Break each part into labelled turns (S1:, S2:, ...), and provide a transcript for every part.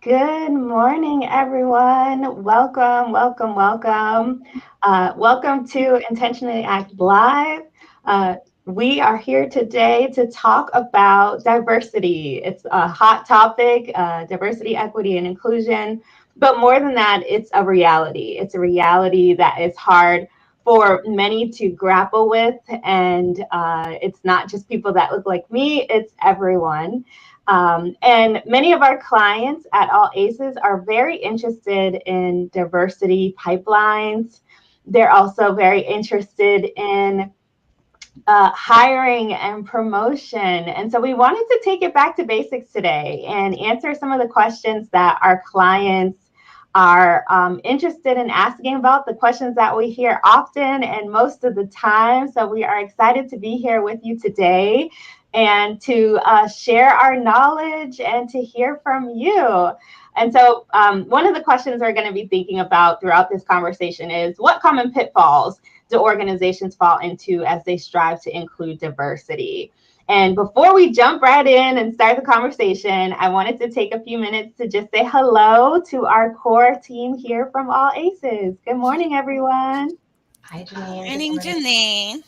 S1: Good morning, everyone. Welcome, welcome, welcome. Welcome to Intentionally Act Live. Uh, we are here today to talk about diversity. It's a hot topic, diversity, equity, and inclusion. But more than that, it's a reality. It's a reality that is hard for many to grapple with. And it's not just people that look like me, it's everyone. And many of our clients at All Aces are very interested in diversity pipelines. They're also very interested in hiring and promotion. And so we wanted to take it back to basics today and answer some of the questions that our clients are interested in asking about, the questions that we hear often and most of the time. So we are excited to be here with you today and to share our knowledge and to hear from you. And so one of the questions we're going to be thinking about throughout this conversation is what common pitfalls do organizations fall into as they strive to include diversity? And before we jump right in and start the conversation, I wanted to take a few minutes to just say hello to our core team here from All Aces. Good morning, everyone.
S2: Hi, Janine. Good
S3: Morning,
S2: morning.
S3: Janine.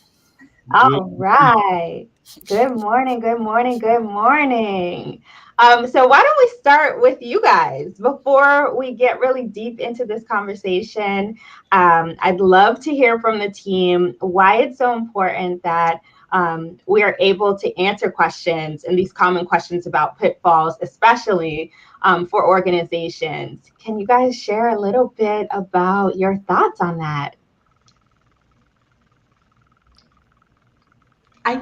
S1: All right. Good morning, good morning, good morning. So why don't we start with you guys before we get really deep into this conversation? I'd love to hear from the team why it's so important that we are able to answer questions and these common questions about pitfalls, especially for organizations. Can you guys share a little bit about your thoughts on that?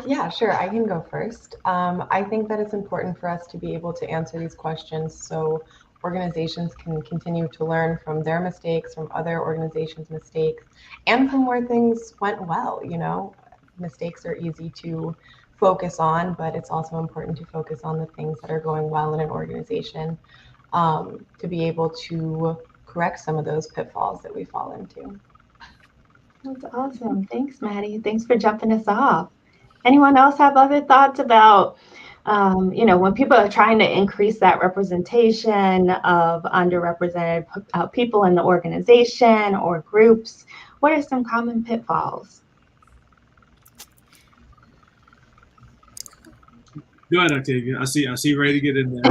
S2: Yeah, sure. I can go first. I think that it's important for us to be able to answer these questions so organizations can continue to learn from their mistakes, from other organizations' mistakes, and from where things went well. Mistakes are easy to focus on, but it's also important to focus on the things that are going well in an organization to be able to correct some of those pitfalls that we fall into.
S1: That's awesome. Thanks, Maddie. Thanks for jumping us off. Anyone else have other thoughts about, when people are trying to increase that representation of underrepresented people in the organization or groups? What are some common pitfalls?
S4: Go ahead, Octavia. I see you ready to get in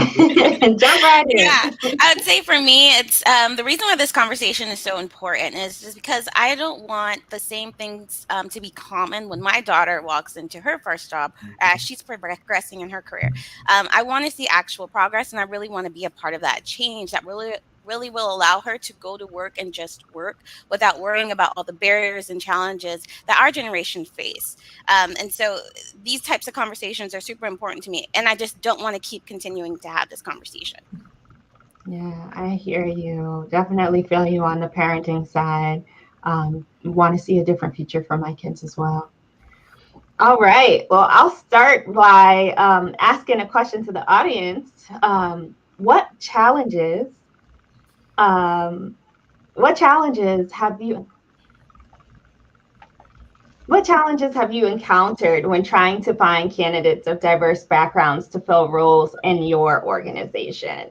S1: Jump right in.
S3: Yeah, I would say for me, it's the reason why this conversation is so important is just because I don't want the same things to be common when my daughter walks into her first job as she's progressing in her career. I want to see actual progress, and I really want to be a part of that change that really will allow her to go to work and just work without worrying about all the barriers and challenges that our generation face. And so these types of conversations are super important to me, and I just don't want to keep continuing to have this conversation.
S1: Yeah, I hear you. Definitely feel you on the parenting side. Want to see a different future for my kids as well. All right. Well, I'll start by asking a question to the audience. What challenges? Um, what challenges have you? What challenges have you encountered when trying to find candidates of diverse backgrounds to fill roles in your organization?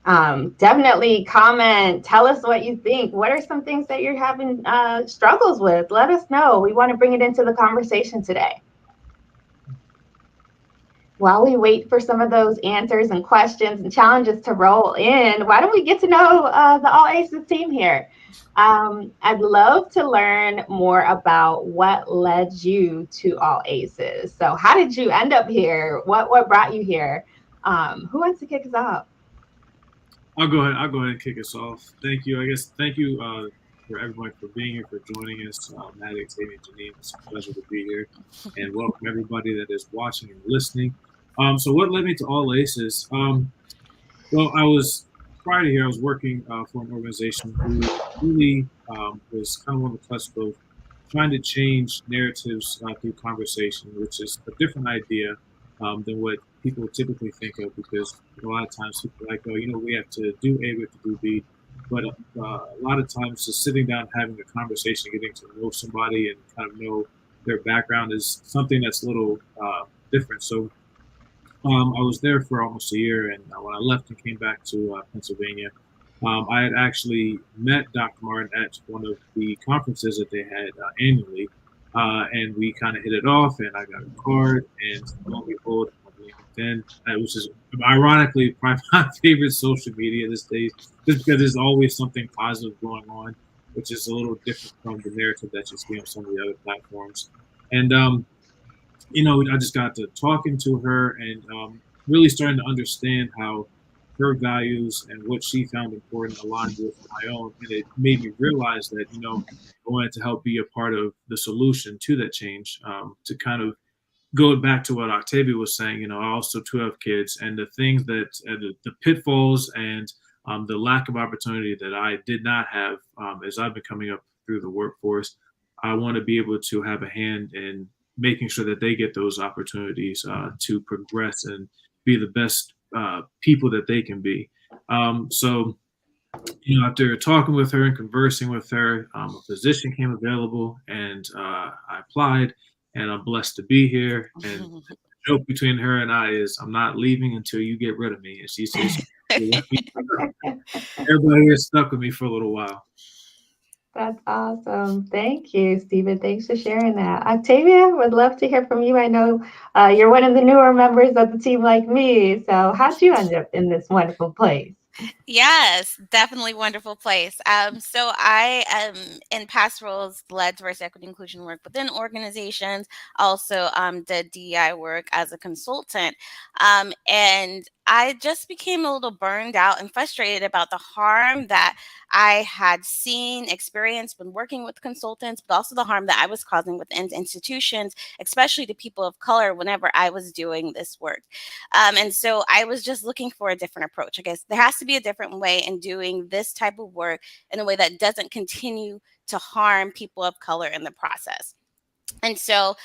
S1: Definitely comment. Tell us what you think. What are some things that you're having struggles with? Let us know. We want to bring it into the conversation today. While we wait for some of those answers and questions and challenges to roll in, why don't we get to know the All Aces team here? I'd love to learn more about what led you to All Aces. So, how did you end up here? What brought you here? Who wants to kick us off?
S4: I'll go ahead. I'll go ahead and kick us off. Thank you. I guess thank you for everyone for being here, for joining us. Maddie, Xavier, and Janine, it's a pleasure to be here, and welcome everybody that is watching and listening. So what led me to All Aces? Well, I was prior to here. I was working for an organization who really was kind of on the cusp of trying to change narratives through conversation, which is a different idea than what people typically think of. Because a lot of times people are like, oh, we have to do A, we have to do B. But a lot of times, just sitting down, having a conversation, getting to know somebody, and kind of know their background is something that's a little different. So I was there for almost a year, and when I left and came back to Pennsylvania, I had actually met Dr. Martin at one of the conferences that they had annually, and we kind of hit it off. And I got a card, and lo and behold, on LinkedIn, which is ironically probably my favorite social media these days, just because there's always something positive going on, which is a little different from the narrative that you see on some of the other platforms. And I just got to talking to her and really starting to understand how her values and what she found important aligned with my own. And it made me realize that, I wanted to help be a part of the solution to that change, to kind of go back to what Octavia was saying. I also too have kids, and the things that the pitfalls and the lack of opportunity that I did not have as I've been coming up through the workforce. I want to be able to have a hand in making sure that they get those opportunities to progress and be the best people that they can be. So, after talking with her and conversing with her, a position came available, and I applied, and I'm blessed to be here. And the joke between her and I is, I'm not leaving until you get rid of me. And she says, everybody here stuck with me for a little while.
S1: That's awesome. Thank you, Stephen. Thanks for sharing that. Octavia, would love to hear from you. I know you're one of the newer members of the team like me. So how'd you end up in this wonderful place?
S3: Yes, definitely wonderful place. So I in past roles led diversity, equity, inclusion work within organizations. Also did DEI work as a consultant, and I just became a little burned out and frustrated about the harm that I had seen, experienced when working with consultants, but also the harm that I was causing within institutions, especially to people of color, whenever I was doing this work. And so I was just looking for a different approach. I guess there has to be a different way in doing this type of work in a way that doesn't continue to harm people of color in the process. And so,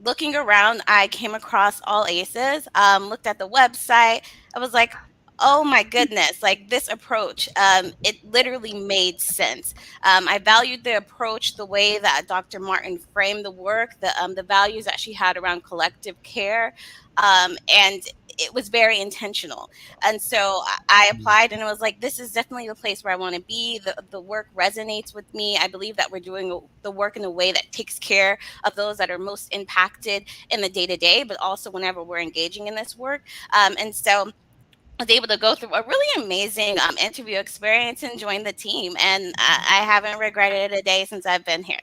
S3: looking around, I came across All Aces, looked at the website. I was like, oh my goodness, like this approach, it literally made sense. I valued the approach, the way that Dr. Martin framed the work, the values that she had around collective care. And it was very intentional. And so I applied and it was like, this is definitely the place where I want to be. The work resonates with me. I believe that we're doing the work in a way that takes care of those that are most impacted in the day to day, but also whenever we're engaging in this work. And so I was able to go through a really amazing interview experience and join the team. And I haven't regretted it a day since I've been here.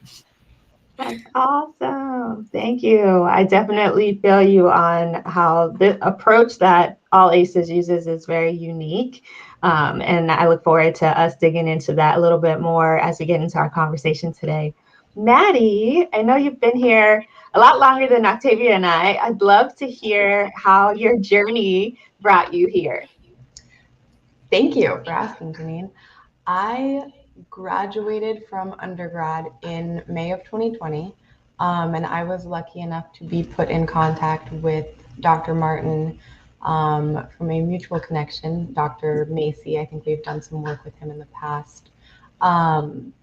S1: That's awesome. Thank you. I definitely feel you on how the approach that All Aces uses is very unique. And I look forward to us digging into that a little bit more as we get into our conversation today. Maddie, I know you've been here a lot longer than Octavia and I. I'd love to hear how your journey brought you here.
S2: Thank you for asking, Janine. I graduated from undergrad in May of 2020, and I was lucky enough to be put in contact with Dr. Martin from a mutual connection, Dr. Macy. I think we've done some work with him in the past. And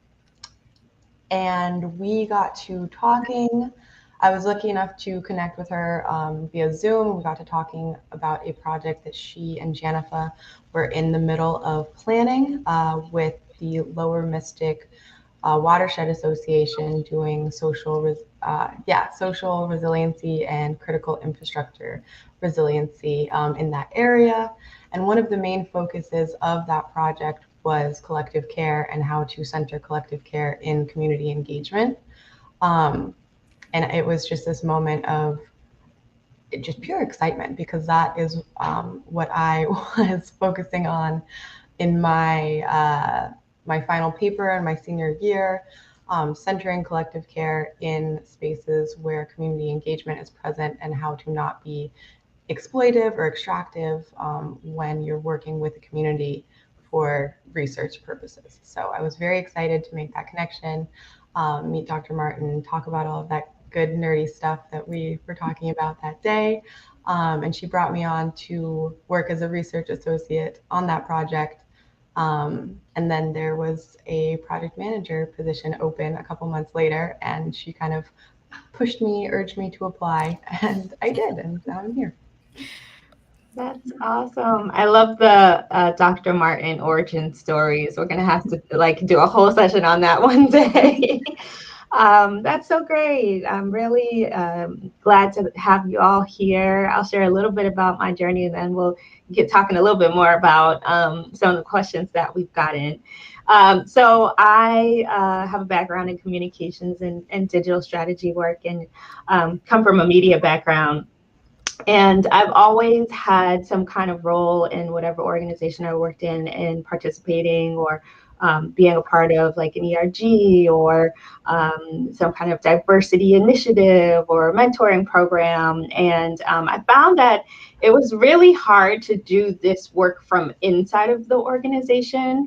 S2: we got to talking. I was lucky enough to connect with her via Zoom. We got to talking about a project that she and Janifa were in the middle of planning with the Lower Mystic Watershed Association, doing social resiliency and critical infrastructure resiliency in that area. And one of the main focuses of that project was collective care and how to center collective care in community engagement. And it was just this moment of just pure excitement, because that is what I was focusing on in my my final paper in my senior year, centering collective care in spaces where community engagement is present, and how to not be exploitive or extractive when you're working with the community for research purposes. So I was very excited to make that connection, meet Dr. Martin, talk about all of that good nerdy stuff that we were talking about that day. And she brought me on to work as a research associate on that project. And then there was a project manager position open a couple months later, and she kind of pushed me, urged me to apply, and I did, and now I'm here.
S1: That's awesome. I love the Dr. Martin origin stories. We're gonna have to like do a whole session on that one day. That's so great. I'm really glad to have you all here. I'll share a little bit about my journey, and then we'll get talking a little bit more about some of the questions that we've gotten. So I have a background in communications and digital strategy work, and come from a media background. And I've always had some kind of role in whatever organization I worked in participating or being a part of like an ERG or some kind of diversity initiative or mentoring program. And I found that it was really hard to do this work from inside of the organization.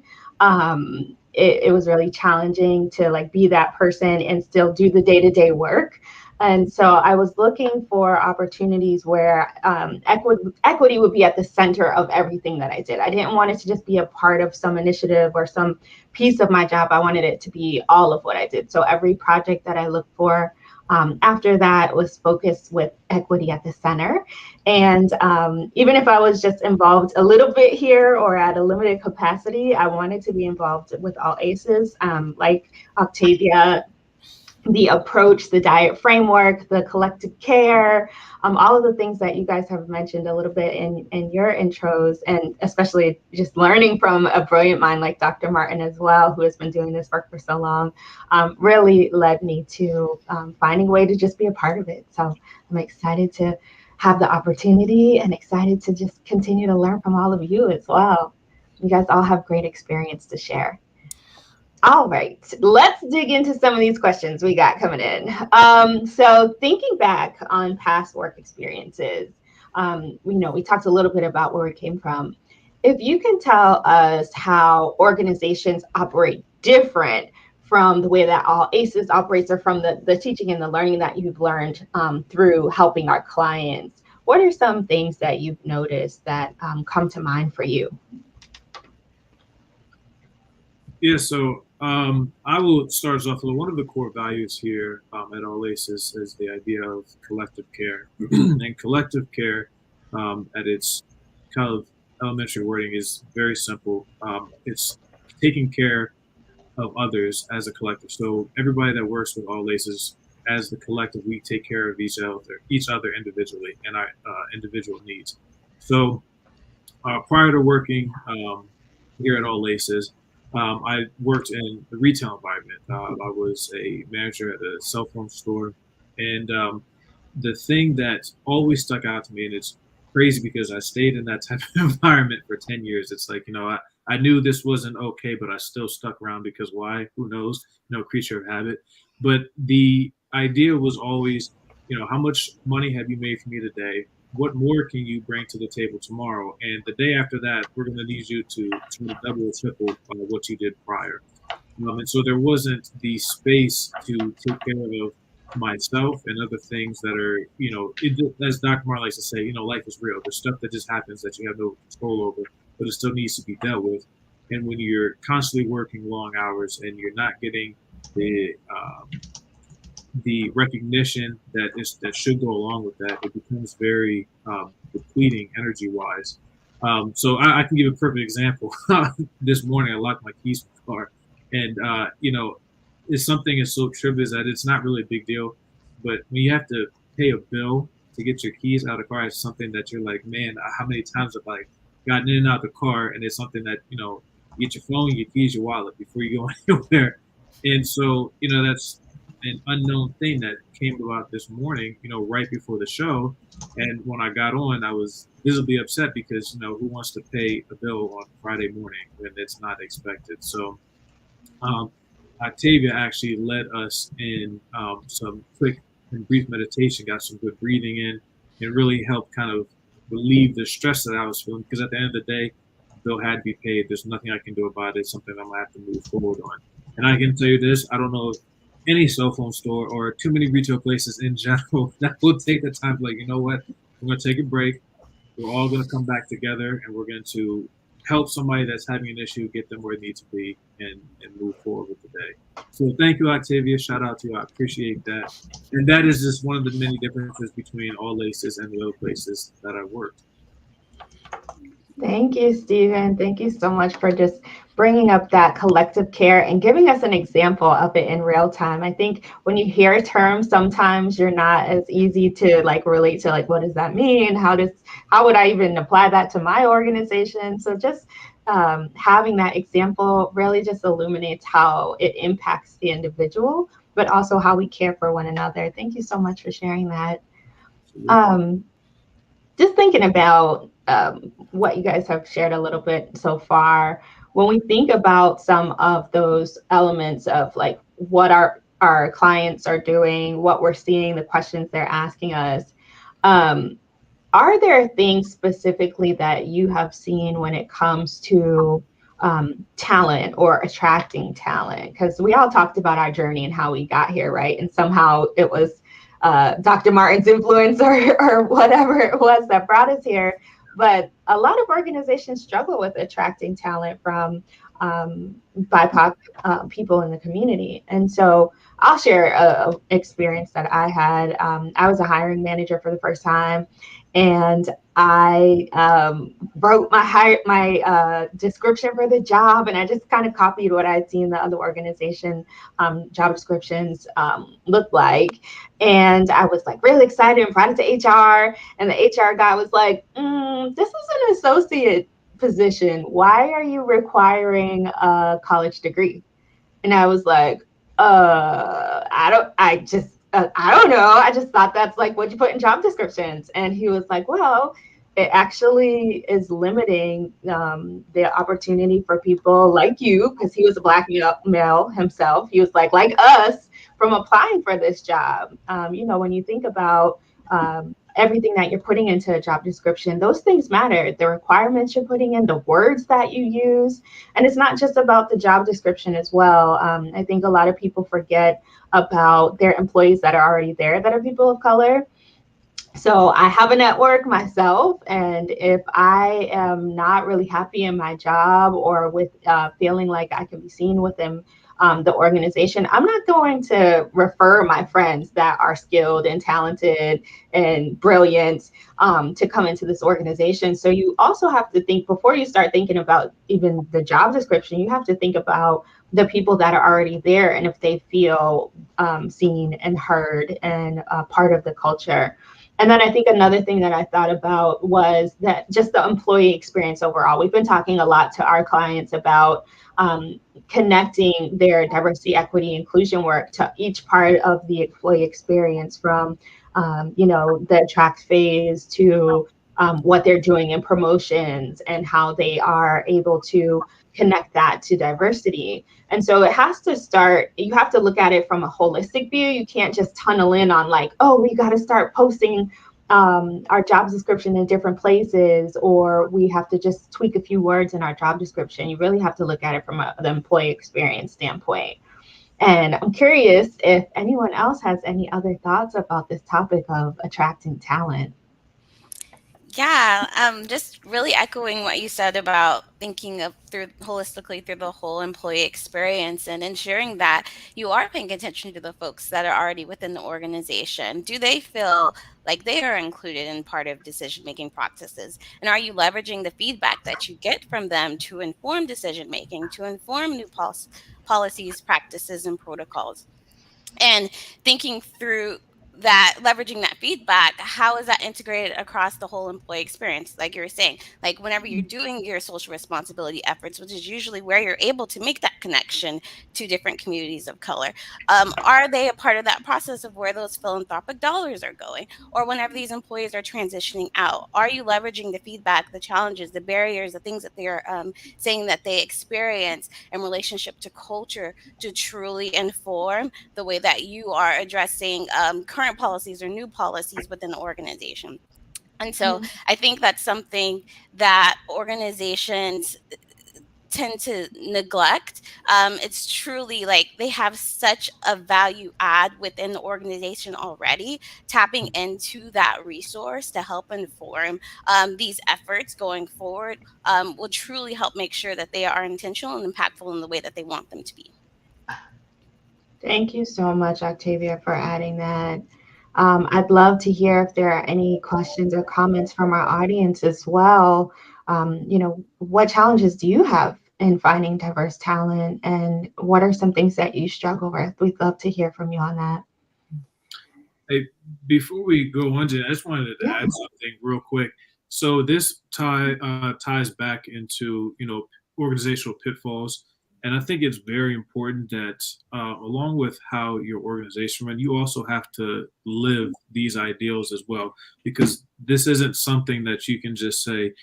S1: It was really challenging to like be that person and still do the day-to-day work. And so I was looking for opportunities where equity would be at the center of everything that I did. I didn't want it to just be a part of some initiative or some piece of my job. I wanted it to be all of what I did. So every project that I looked for after that was focused with equity at the center. And even if I was just involved a little bit here or at a limited capacity, I wanted to be involved with all ACEs, like Octavia, the approach, the diet framework, the collective care, all of the things that you guys have mentioned a little bit in your intros, and especially just learning from a brilliant mind like Dr. Martin as well, who has been doing this work for so long, really led me to finding a way to just be a part of it. So I'm excited to have the opportunity and excited to just continue to learn from all of you as well. You guys all have great experience to share. All right, let's dig into some of these questions we got coming in. So thinking back on past work experiences, we talked a little bit about where we came from. If you can tell us how organizations operate different from the way that all ACEs operates or from the teaching and the learning that you've learned through helping our clients, what are some things that you've noticed that come to mind for you?
S4: Yeah, so I will start us off with one of the core values here at All Aces is the idea of collective care. And collective care, at its kind of elementary wording, is very simple. It's taking care of others as a collective. So everybody that works with All Aces, as the collective, we take care of each other individually and our individual needs. So prior to working here at All Aces, I worked in the retail environment. I was a manager at a cell phone store. And the thing that always stuck out to me, and it's crazy because I stayed in that type of environment for 10 years. It's like, I knew this wasn't okay, but I still stuck around because why? Who knows? Creature of habit. But the idea was always, how much money have you made for me today? What more can you bring to the table tomorrow? And the day after that, we're going to need you to double or triple what you did prior. And so there wasn't the space to take care of myself and other things that are, as Dr. Martin likes to say, life is real. There's stuff that just happens that you have no control over, but it still needs to be dealt with. And when you're constantly working long hours and you're not getting the recognition that should go along with that, it becomes very depleting energy-wise. So I can give a perfect example. This morning, I locked my keys in the car, and it's something as so trivial that it's not really a big deal. But when you have to pay a bill to get your keys out of the car, it's something that you're like, man, how many times have I gotten in and out of the car? And it's something that you get your phone, your keys, your wallet before you go anywhere. And so that's an unknown thing that came about this morning, right before the show. And when I got on, I was visibly upset because, who wants to pay a bill on Friday morning when it's not expected? So Octavia actually led us in some quick and brief meditation, got some good breathing in, and really helped kind of relieve the stress that I was feeling. Because at the end of the day, the bill had to be paid. There's nothing I can do about it. It's something I'm going to have to move forward on. And I can tell you this, I don't know if any cell phone store or too many retail places in general that will take the time, like, you know what, we're going to take a break. We're all going to come back together and we're going to help somebody that's having an issue get them where they need to be and move forward with the day. So thank you, Octavia. Shout out to you. I appreciate that. And that is just one of the many differences between all laces and the other places that I've worked.
S1: Thank you, Stephen. Thank you so much for just bringing up that collective care and giving us an example of it in real time. I think when you hear terms, sometimes you're not as easy to like relate to like, what does that mean? How would I even apply that to my organization? So just having that example really just illuminates how it impacts the individual, but also how we care for one another. Thank you so much for sharing that. Um, just thinking about what you guys have shared a little bit so far, when we think about some of those elements of like what our clients are doing, what we're seeing, the questions they're asking us, um, are there things specifically that you have seen when it comes to talent or attracting talent? Because we all talked about our journey and how we got here, right? And somehow it was Dr. Martin's influence or whatever it was that brought us here. But a lot of organizations struggle with attracting talent from BIPOC people in the community. And so I'll share a experience that I had. I was a hiring manager for the first time, and I wrote my description for the job, and I just kind of copied what I'd seen the other organization job descriptions look like. And I was like really excited and brought it to HR, and the HR guy was like, "This is an associate position. Why are you requiring a college degree?" And I was like, I don't know. I just thought that's like what you put in job descriptions. And he was like, well, it actually is limiting the opportunity for people like you, because he was a Black male himself. He was like us, from applying for this job. When you think about everything that you're putting into a job description, those things matter. The requirements you're putting in, the words that you use. And it's not just about the job description as well. I think a lot of people forget about their employees that are already there that are people of color. So I have a network myself, and if I am not really happy in my job or with feeling like I can be seen within the organization, I'm not going to refer my friends that are skilled and talented and brilliant to come into this organization. So you also have to think, before you start thinking about even the job description, you have to think about the people that are already there and if they feel seen and heard and part of the culture. And then I think another thing that I thought about was that just the employee experience overall. We've been talking a lot to our clients about connecting their diversity, equity, inclusion work to each part of the employee experience, from the attract phase to what they're doing in promotions and how they are able to connect that to diversity. And so it has to start, you have to look at it from a holistic view. You can't just tunnel in on like, oh, we got to start posting our job description in different places, or we have to just tweak a few words in our job description. You really have to look at it from the employee experience standpoint. And I'm curious if anyone else has any other thoughts about this topic of attracting talent.
S3: Yeah, just really echoing what you said about thinking of through holistically through the whole employee experience and ensuring that you are paying attention to the folks that are already within the organization. Do they feel like they are included in part of decision making processes? And are you leveraging the feedback that you get from them to inform decision making, to inform new policies, practices, and protocols? And thinking through that, leveraging that feedback, how is that integrated across the whole employee experience? Like you were saying, like whenever you're doing your social responsibility efforts, which is usually where you're able to make that connection to different communities of color, are they a part of that process of where those philanthropic dollars are going? Or whenever these employees are transitioning out, are you leveraging the feedback, the challenges, the barriers, the things that they're saying that they experience in relationship to culture to truly inform the way that you are addressing current policies or new policies within the organization? And so I think that's something that organizations tend to neglect. It's truly like they have such a value add within the organization already. Tapping into that resource to help inform these efforts going forward will truly help make sure that they are intentional and impactful in the way that they want them to be.
S1: Thank you so much, Octavia, for adding that. I'd love to hear if there are any questions or comments from our audience as well. What challenges do you have in finding diverse talent, and what are some things that you struggle with? We'd love to hear from you on that.
S4: Hey, before we go on to that, I just wanted to
S1: Yeah.
S4: add something real quick. So this ties back into organizational pitfalls, and I think it's very important that along with how your organization runs, you also have to live these ideals as well, because this isn't something that you can just say,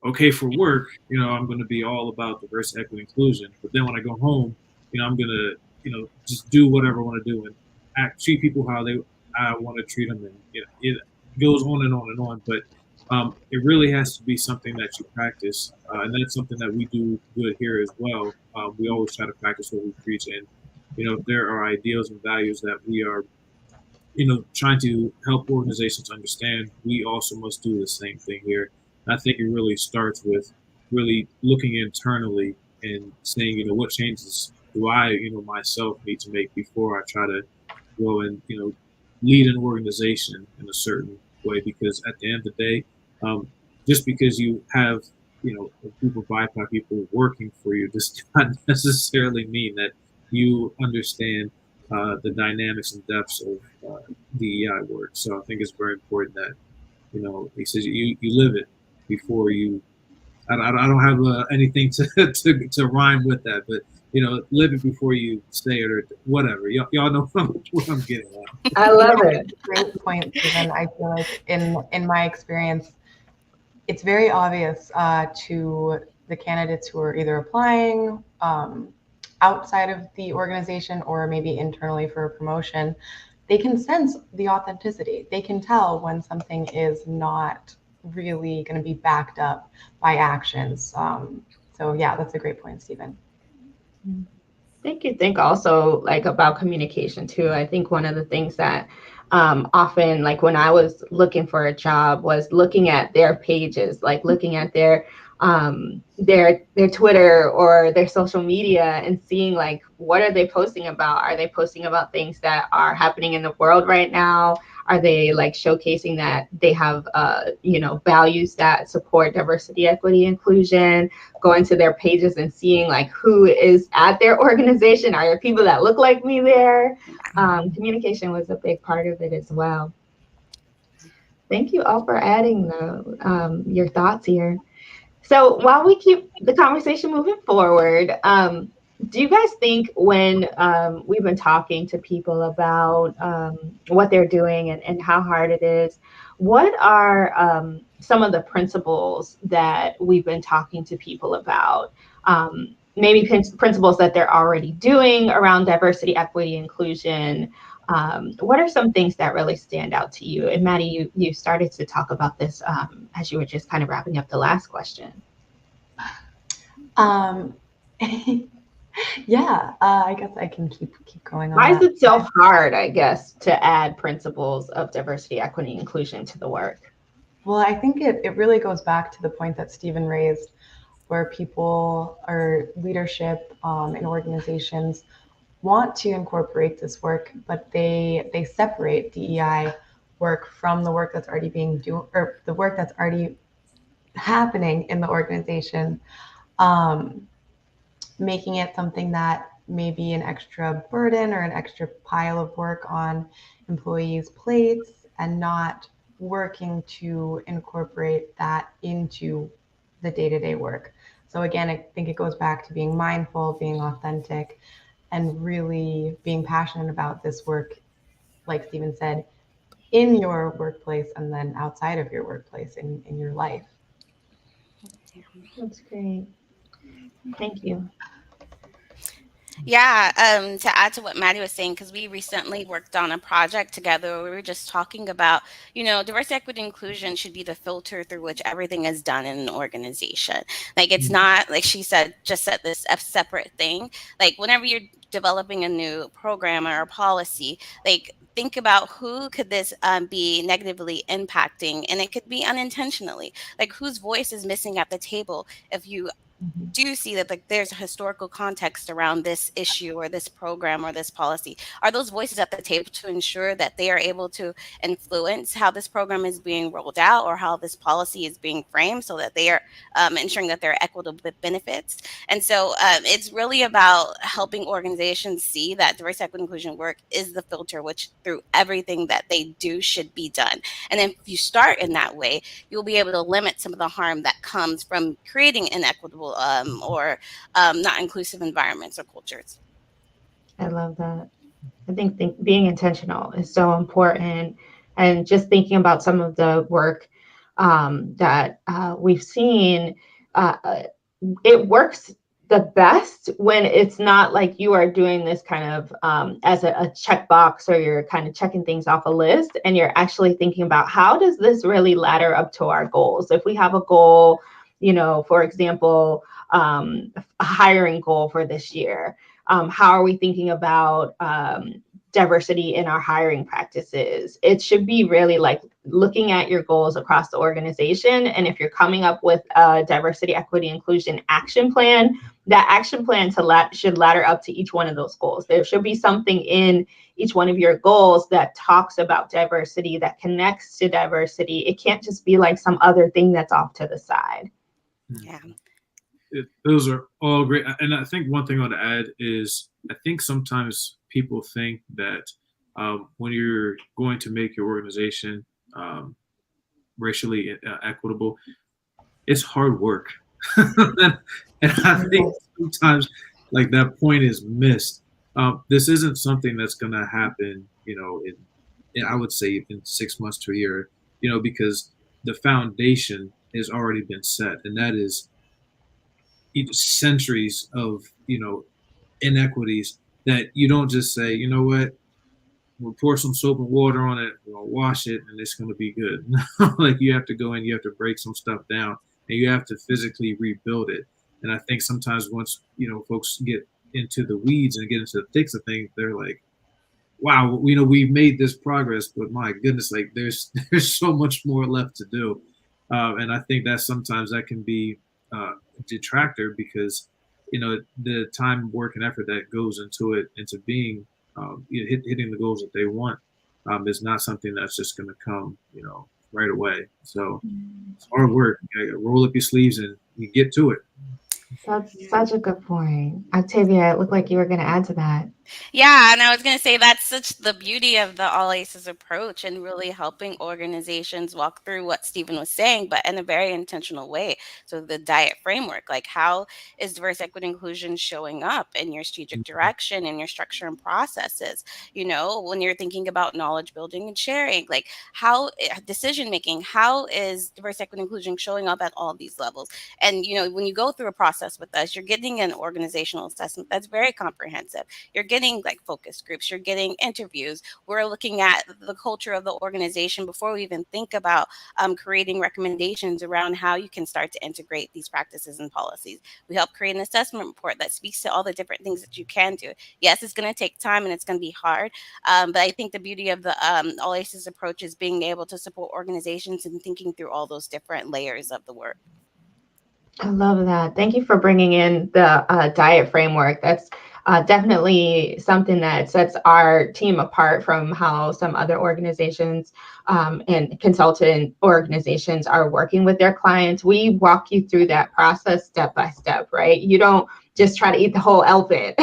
S4: okay, for work, I'm going to be all about diversity, equity, inclusion, but then when I go home, I'm going to just do whatever I want to do and treat people how I want to treat them, and it goes on and on and on. But it really has to be something that you practice, and that's something that we do good here as well. We always try to practice what we preach, and if there are ideals and values that we are trying to help organizations understand, we also must do the same thing here. And I think it really starts with really looking internally and saying, what changes do I, myself need to make before I try to go and, lead an organization in a certain way. Because at the end of the day, just because you have, a group of BIPOC people working for you does not necessarily mean that you understand the dynamics and depths of DEI work. So I think it's very important that he says you live it before you. I don't have anything to rhyme with that, but live it before you say it or whatever. Y'all know what I'm getting at.
S1: I love it.
S2: Great point, Stephen. I feel like in my experience, it's very obvious to the candidates who are either applying outside of the organization or maybe internally for a promotion. They can sense the authenticity. They can tell when something is not really going to be backed up by actions. So yeah, that's a great point, Stephen.
S1: Think also like about communication too. I think one of the things that often, like when I was looking for a job, was looking at their pages, like looking at their Twitter or their social media and seeing like what are they posting about? Are they posting about things that are happening in the world right now? Are they like showcasing that they have values that support diversity, equity, inclusion? Going to their pages and seeing like who is at their organization. Are there people that look like me there? Communication was a big part of it as well. Thank you all for adding your thoughts here. So while we keep the conversation moving forward, do you guys think when we've been talking to people about what they're doing and how hard it is, what are some of the principles that we've been talking to people about? Maybe principles that they're already doing around diversity, equity, inclusion. What are some things that really stand out to you? And Maddie, you started to talk about this as you were just kind of wrapping up the last question.
S2: Yeah, I guess I can keep going on.
S1: Why is it so hard, I guess, to add principles of diversity, equity, inclusion to the work?
S2: Well, I think it really goes back to the point that Stephen raised, where people or leadership in organizations want to incorporate this work, but they separate DEI work from the work that's already being done, or the work that's already happening in the organization, making it something that may be an extra burden or an extra pile of work on employees' plates, and not working to incorporate that into the day-to-day work. So again, I think it goes back to being mindful, being authentic, and really being passionate about this work, like Stephen said, in your workplace and then outside of your workplace, in your life.
S1: That's great. Thank you.
S3: Yeah, to add to what Maddie was saying, because we recently worked on a project together where we were just talking about, diversity, equity, inclusion should be the filter through which everything is done in an organization. Like, it's not, like she said, just set this a separate thing. Like, whenever you're developing a new program or a policy, like, think about who could this be negatively impacting, and it could be unintentionally. Like, whose voice is missing at the table if you
S2: Mhm.
S3: do see that, like, there's a historical context around this issue or this program or this policy. Are those voices at the table to ensure that they are able to influence how this program is being rolled out or how this policy is being framed, so that they are ensuring that there are equitable benefits? And so it's really about helping organizations see that diversity, equity, inclusion work is the filter which through everything that they do should be done. And if you start in that way, you'll be able to limit some of the harm that comes from creating inequitable or not inclusive environments or cultures.
S1: I love that. I think being intentional is so important. And just thinking about some of the work that we've seen, it works the best when it's not like you are doing this kind of as a checkbox, or you're kind of checking things off a list, and you're actually thinking about, how does this really ladder up to our goals? If we have a goal, for example, a hiring goal for this year, how are we thinking about diversity in our hiring practices? It should be really like looking at your goals across the organization. And if you're coming up with a diversity, equity, inclusion action plan, that action plan should ladder up to each one of those goals. There should be something in each one of your goals that talks about diversity, that connects to diversity. It can't just be like some other thing that's off to the side.
S3: Yeah.
S4: Those are all great. And I think one thing I want to add is, I think sometimes people think that when you're going to make your organization racially equitable, it's hard work. And I think sometimes like that point is missed. This isn't something that's going to happen, I would say in 6 months to a year, because the foundation has already been set, and that is centuries of inequities that you don't just say, you know what, we'll pour some soap and water on it, we'll wash it, and it's going to be good. Like, you have to go in, you have to break some stuff down, and you have to physically rebuild it. And I think sometimes once folks get into the weeds and get into the thick of things, they're like, wow, we've made this progress, but my goodness, like there's there's so much more left to do. And I think that sometimes that can be a detractor, because the time, work, and effort that goes into it, into being hitting the goals that they want, is not something that's just going to come right away. So it's hard work. You roll up your sleeves and you get to it.
S1: That's such a good point. Octavia, it looked like you were going to add to that.
S3: Yeah, and I was going to say that's such the beauty of the All Aces approach, and really helping organizations walk through what Stephen was saying, but in a very intentional way. So the diet framework, like, how is diverse, equity, inclusion showing up in your strategic direction, in your structure and processes? When you're thinking about knowledge building and sharing, like, how decision making, how is diverse, equity, inclusion showing up at all these levels? And when you go through a process with us, you're getting an organizational assessment that's very comprehensive. You're getting like focus groups, you're getting interviews. We're looking at the culture of the organization before we even think about creating recommendations around how you can start to integrate these practices and policies. We help create an assessment report that speaks to all the different things that you can do. Yes, it's going to take time and it's going to be hard, but I think the beauty of the All Aces approach is being able to support organizations in thinking through all those different layers of the work.
S1: I love that. Thank you for bringing in the diet framework. That's definitely something that sets our team apart from how some other organizations and consultant organizations are working with their clients. We walk you through that process step by step, right? You don't just try to eat the whole elephant.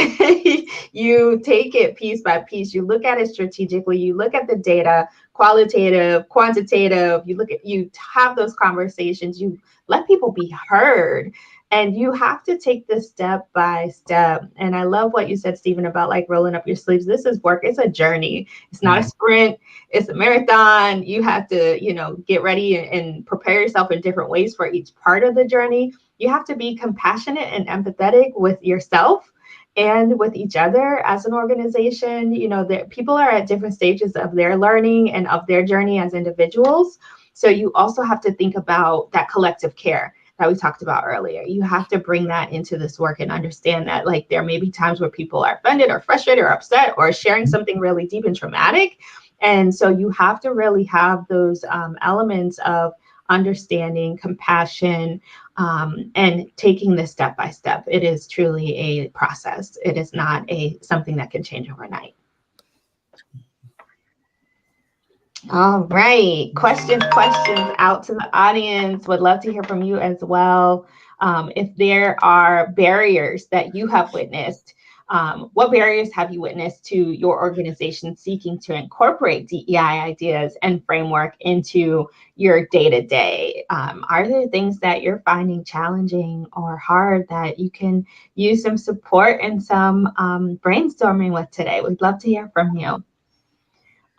S1: You take it piece by piece. You look at it strategically. You look at the data, qualitative, quantitative. You have those conversations. You let people be heard. And you have to take this step by step. And I love what you said, Stephen, about like rolling up your sleeves. This is work. It's a journey. It's not a sprint. It's a marathon. You have to, get ready and prepare yourself in different ways for each part of the journey. You have to be compassionate and empathetic with yourself and with each other as an organization. You know, that people are at different stages of their learning and of their journey as individuals. So you also have to think about that collective care that we talked about earlier. You have to bring that into this work and understand that, like, there may be times where people are offended or frustrated or upset or sharing something really deep and traumatic. And so you have to really have those elements of understanding, compassion, and taking this step by step. It is truly a process. It is not something that can change overnight. All right. Questions out to the audience. Would love to hear from you as well. If there are barriers that you have witnessed, what barriers have you witnessed to your organization seeking to incorporate DEI ideas and framework into your day-to-day? Are there things that you're finding challenging or hard that you can use some support and some brainstorming with today? We'd love to hear from you.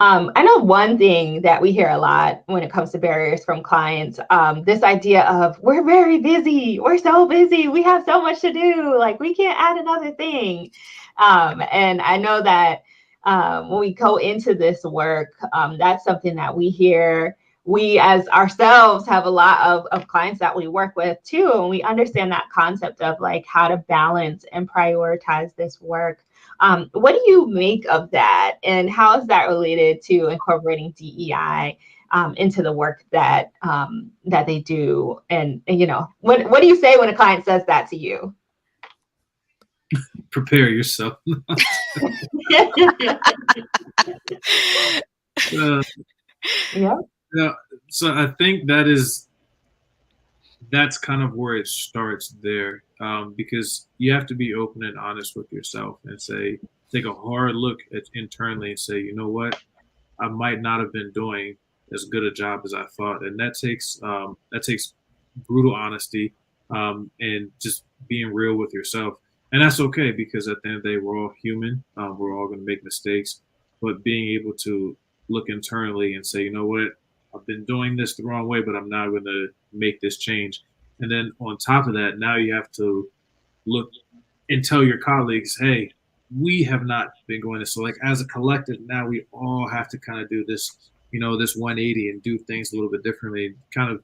S1: I know one thing that we hear a lot when it comes to barriers from clients, this idea of, we're very busy, we're so busy, we have so much to do, like we can't add another thing. And I know that when we go into this work, that's something that we hear. We as ourselves have a lot of clients that we work with too, and we understand that concept of like how to balance and prioritize this work. What do you make of that, and how is that related to incorporating DEI into the work that they do? And you know, what do you say when a client says that to you?
S4: Prepare yourself.
S1: Yeah.
S4: So I think that's kind of where it starts there, because you have to be open and honest with yourself and take a hard look at internally and say, you know what, I might not have been doing as good a job as I thought, and that takes brutal honesty, and just being real with yourself, and that's okay, because at the end of the day, we're all human, we're all going to make mistakes, but being able to look internally and say, you know what, I've been doing this the wrong way, but I'm now going to make this change. And then on top of that, now you have to look and tell your colleagues, hey, we have not been going this. So like as a collective, now we all have to kind of do this, this 180 and do things a little bit differently, kind of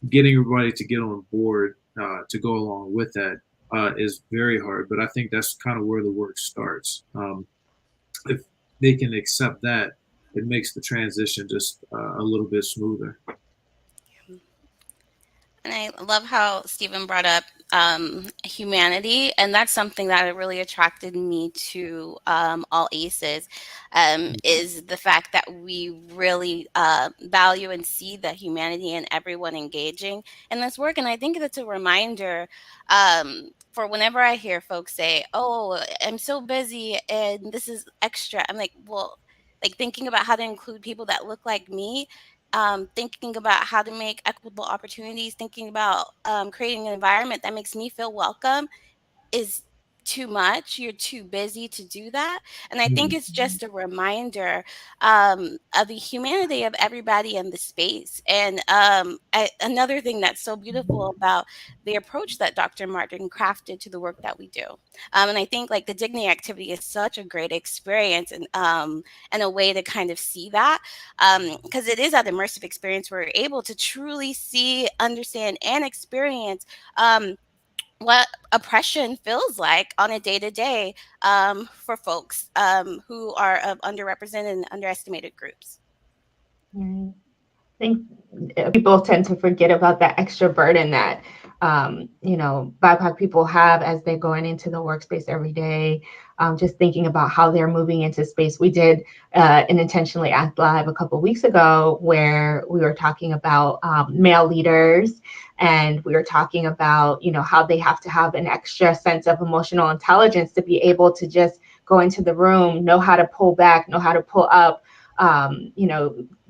S4: getting everybody to get on board, to go along with that, is very hard. But I think that's kind of where the work starts. If they can accept that, it makes the transition just a little bit smoother.
S3: And I love how Stephen brought up humanity, and that's something that really attracted me to All Aces, is the fact that we really value and see the humanity in everyone engaging in this work. And I think that's a reminder for whenever I hear folks say, oh, I'm so busy and this is extra. I'm like, well, like thinking about how to include people that look like me, thinking about how to make equitable opportunities, thinking about creating an environment that makes me feel welcome is too much. You're too busy to do that. And I think it's just a reminder of the humanity of everybody in the space. And another thing that's so beautiful about the approach that Dr. Martin crafted to the work that we do. And I think like the dignity activity is such a great experience, and a way to kind of see that, because it is that immersive experience where we're able to truly see, understand, and experience what oppression feels like on a day-to-day for folks who are of underrepresented and underestimated groups.
S1: I think people tend to forget about that extra burden that BIPOC people have as they're going into the workspace every day. Just thinking about how they're moving into space. We did an Intentionally Act Live a couple of weeks ago where we were talking about male leaders, and we were talking about how they have to have an extra sense of emotional intelligence to be able to just go into the room, know how to pull back, know how to pull up,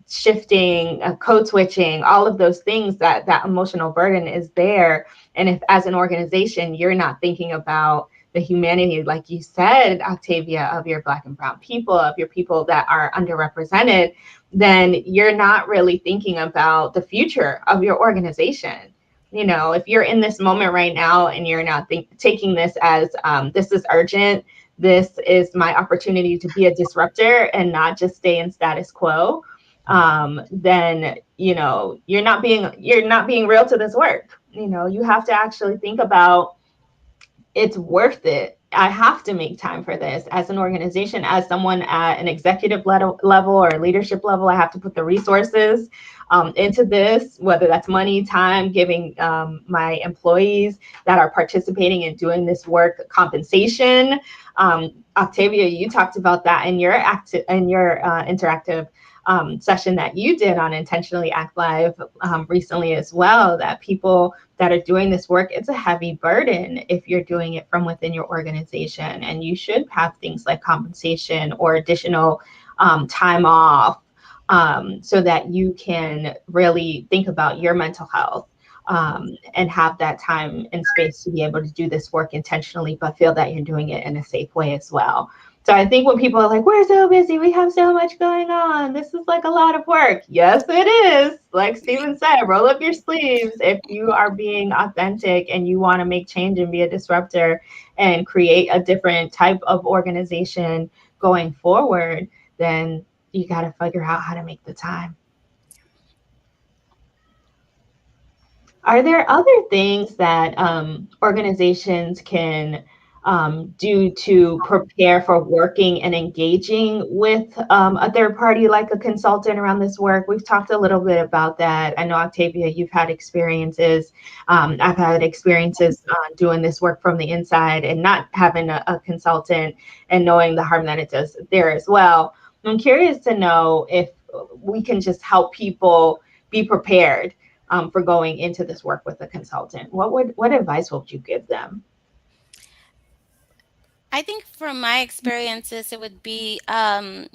S1: shifting, code switching, all of those things. That emotional burden is there. And if as an organization you're not thinking about the humanity, like you said, Octavia, of your Black and Brown people, of your people that are underrepresented, then you're not really thinking about the future of your organization. if you're in this moment right now and you're not taking this as this is urgent, this is my opportunity to be a disruptor and not just stay in status quo, then you're not being real to this work. You have to actually think about, it's worth it. I have to make time for this as an organization, as someone at an executive level or leadership level. I have to put the resources into this, whether that's money, time, giving my employees that are participating in doing this work compensation. Octavia, you talked about that in your interactive session that you did on Intentionally Act Live recently as well, that people that are doing this work, it's a heavy burden if you're doing it from within your organization. And you should have things like compensation or additional time off so that you can really think about your mental health and have that time and space to be able to do this work intentionally, but feel that you're doing it in a safe way as well. So I think when people are like, we're so busy, we have so much going on, this is like a lot of work. Yes, it is. Like Stephen said, roll up your sleeves. If you are being authentic and you want to make change and be a disruptor and create a different type of organization going forward, then you got to figure out how to make the time. Are there other things that organizations can do to prepare for working and engaging with a third party like a consultant around this work? We've talked a little bit about that. I know, Octavia, you've had experiences. I've had experiences doing this work from the inside and not having a consultant and knowing the harm that it does there as well. I'm curious to know if we can just help people be prepared for going into this work with a consultant. What advice would you give them?
S3: I think from my experiences, it would be in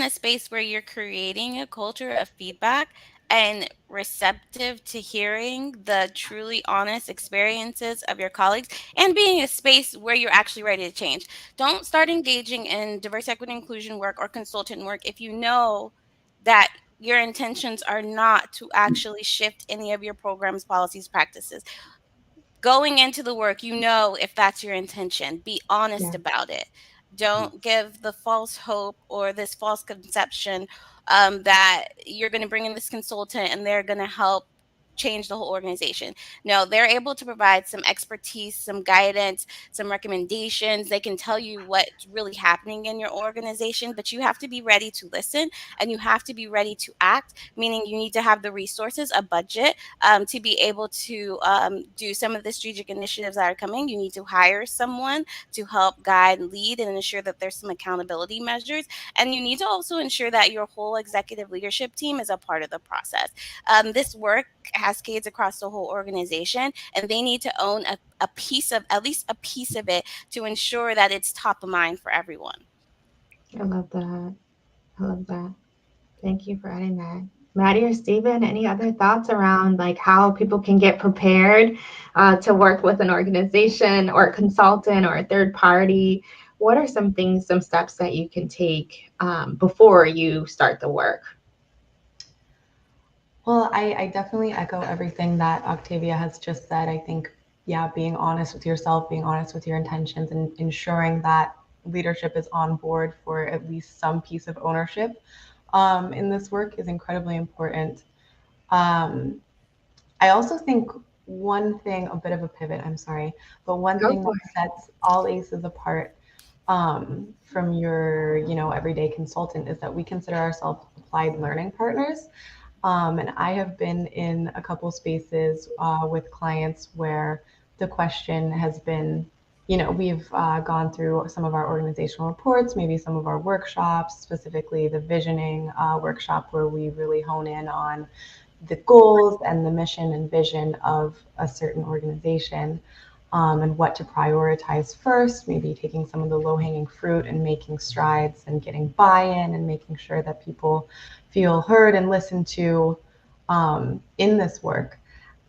S3: a space where you're creating a culture of feedback and receptive to hearing the truly honest experiences of your colleagues, and being a space where you're actually ready to change. Don't start engaging in diversity, equity, inclusion work or consultant work if you know that your intentions are not to actually shift any of your programs, policies, practices. Going into the work, if that's your intention, be honest
S1: Yeah.
S3: about it. Don't give the false hope or this false conception that you're going to bring in this consultant and they're going to help change the whole organization. No, they're able to provide some expertise, some guidance, some recommendations. They can tell you what's really happening in your organization, but you have to be ready to listen and you have to be ready to act, meaning you need to have the resources, a budget, to be able to do some of the strategic initiatives that are coming. You need to hire someone to help guide, lead, and ensure that there's some accountability measures. And you need to also ensure that your whole executive leadership team is a part of the process. This work cascades across the whole organization, and they need to own a piece of, at least a piece of it, to ensure that it's top of mind for everyone.
S1: I love that. I love that. Thank you for adding that. Maddie or Stephen, any other thoughts around like how people can get prepared to work with an organization or a consultant or a third party? What are some things, some steps that you can take before you start the work?
S2: Well, I definitely echo everything that Octavia has just said. I think, yeah, being honest with yourself, being honest with your intentions, and ensuring that leadership is on board for at least some piece of ownership in this work is incredibly important. Um, I also think one thing, a bit of a pivot, I'm sorry, but one
S1: Go
S2: thing
S1: for
S2: that sets all ACEs apart from your, everyday consultant is that we consider ourselves applied learning partners. And I have been in a couple spaces with clients where the question has been, we've gone through some of our organizational reports, maybe some of our workshops, specifically the visioning workshop, where we really hone in on the goals and the mission and vision of a certain organization, and what to prioritize first, maybe taking some of the low-hanging fruit and making strides and getting buy-in and making sure that people feel heard and listened to in this work.